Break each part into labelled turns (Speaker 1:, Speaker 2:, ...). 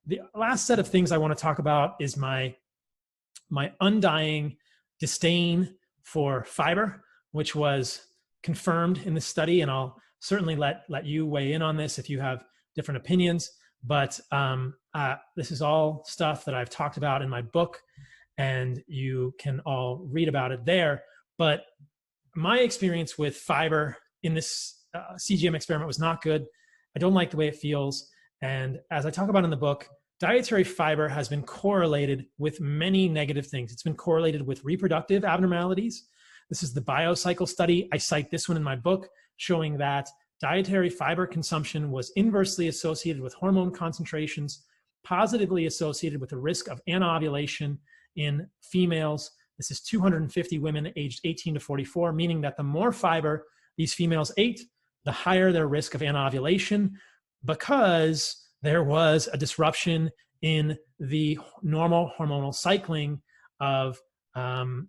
Speaker 1: the last set of things I want to talk about is my undying disdain for fiber, which was confirmed in this study. And I'll certainly let you weigh in on this if you have different opinions. But this is all stuff that I've talked about in my book, and you can all read about it there. But my experience with fiber in this CGM experiment was not good. I don't like the way it feels. And as I talk about in the book, dietary fiber has been correlated with many negative things. It's been correlated with reproductive abnormalities. This is the biocycle study. I cite this one in my book, showing that dietary fiber consumption was inversely associated with hormone concentrations, positively associated with the risk of anovulation in females. This is 250 women aged 18 to 44, meaning that the more fiber these females ate, the higher their risk of anovulation, because there was a disruption in the normal hormonal cycling of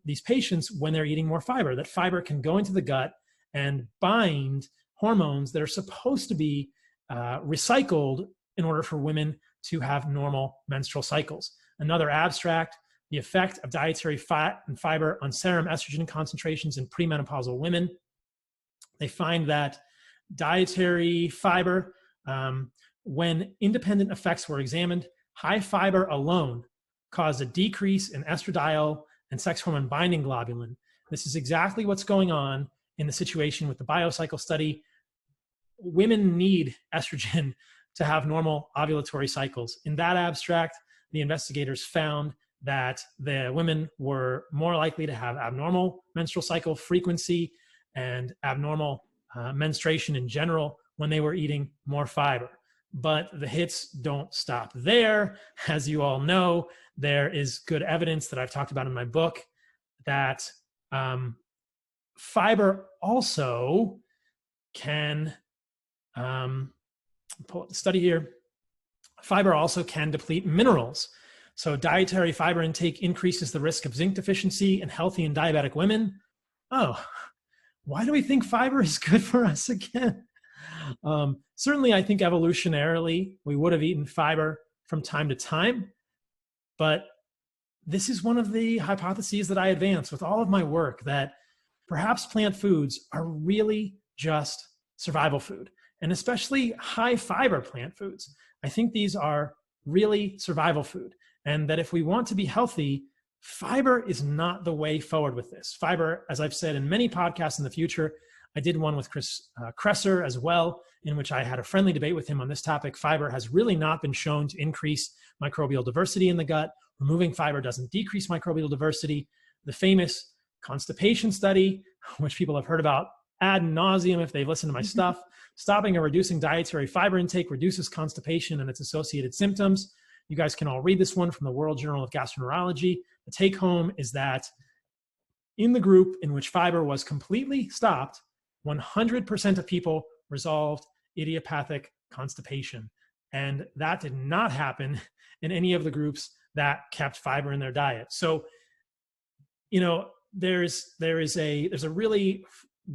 Speaker 1: these patients when they're eating more fiber. That fiber can go into the gut and bind hormones that are supposed to be recycled in order for women to have normal menstrual cycles. Another abstract, the effect of dietary fat and fiber on serum estrogen concentrations in premenopausal women. They find that dietary fiber, when independent effects were examined, high fiber alone caused a decrease in estradiol and sex hormone binding globulin. This is exactly what's going on in the situation with the biocycle study. Women need estrogen to have normal ovulatory cycles. In that abstract, the investigators found that the women were more likely to have abnormal menstrual cycle frequency and abnormal menstruation in general when they were eating more fiber. But the hits don't stop there. As you all know, there is good evidence that I've talked about in my book that fiber also can, pull up the study here, fiber also can deplete minerals. So dietary fiber intake increases the risk of zinc deficiency in healthy and diabetic women. Oh, why do we think fiber is good for us again? Certainly, I think evolutionarily, we would have eaten fiber from time to time, but this is one of the hypotheses that I advance with all of my work, that perhaps plant foods are really just survival food, and especially high fiber plant foods. I think these are really survival food, and that if we want to be healthy, fiber is not the way forward with this. Fiber, as I've said in many podcasts in the future, I did one with Chris Kresser as well, in which I had a friendly debate with him on this topic. Fiber has really not been shown to increase microbial diversity in the gut. Removing fiber doesn't decrease microbial diversity. The famous constipation study, which people have heard about ad nauseum if they've listened to my stuff, stopping or reducing dietary fiber intake reduces constipation and its associated symptoms. You guys can all read this one from the World Journal of Gastroenterology. The take home is that in the group in which fiber was completely stopped, 100% of people resolved idiopathic constipation. And that did not happen in any of the groups that kept fiber in their diet. So, you know, there's a really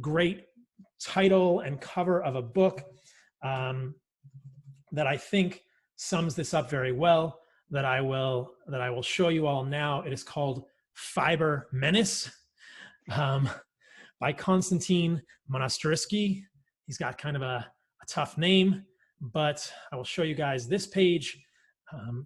Speaker 1: great title and cover of a book that I think sums this up very well, that I will show you all now. It is called Fiber Menace, by Constantin Ostrovsky. He's got kind of a tough name, but I will show you guys this page.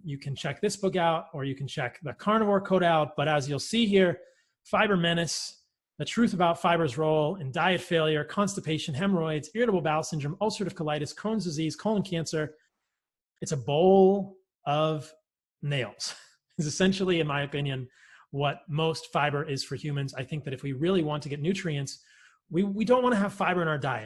Speaker 1: You can check this book out, or you can check the carnivore code out. But as you'll see here, Fiber Menace, the truth about fiber's role in diet failure, constipation, hemorrhoids, irritable bowel syndrome, ulcerative colitis, Crohn's disease, colon cancer. It's a bowl of nails. Is essentially, in my opinion, what most fiber is for humans. I think that if we really want to get nutrients, we don't want to have fiber in our diet.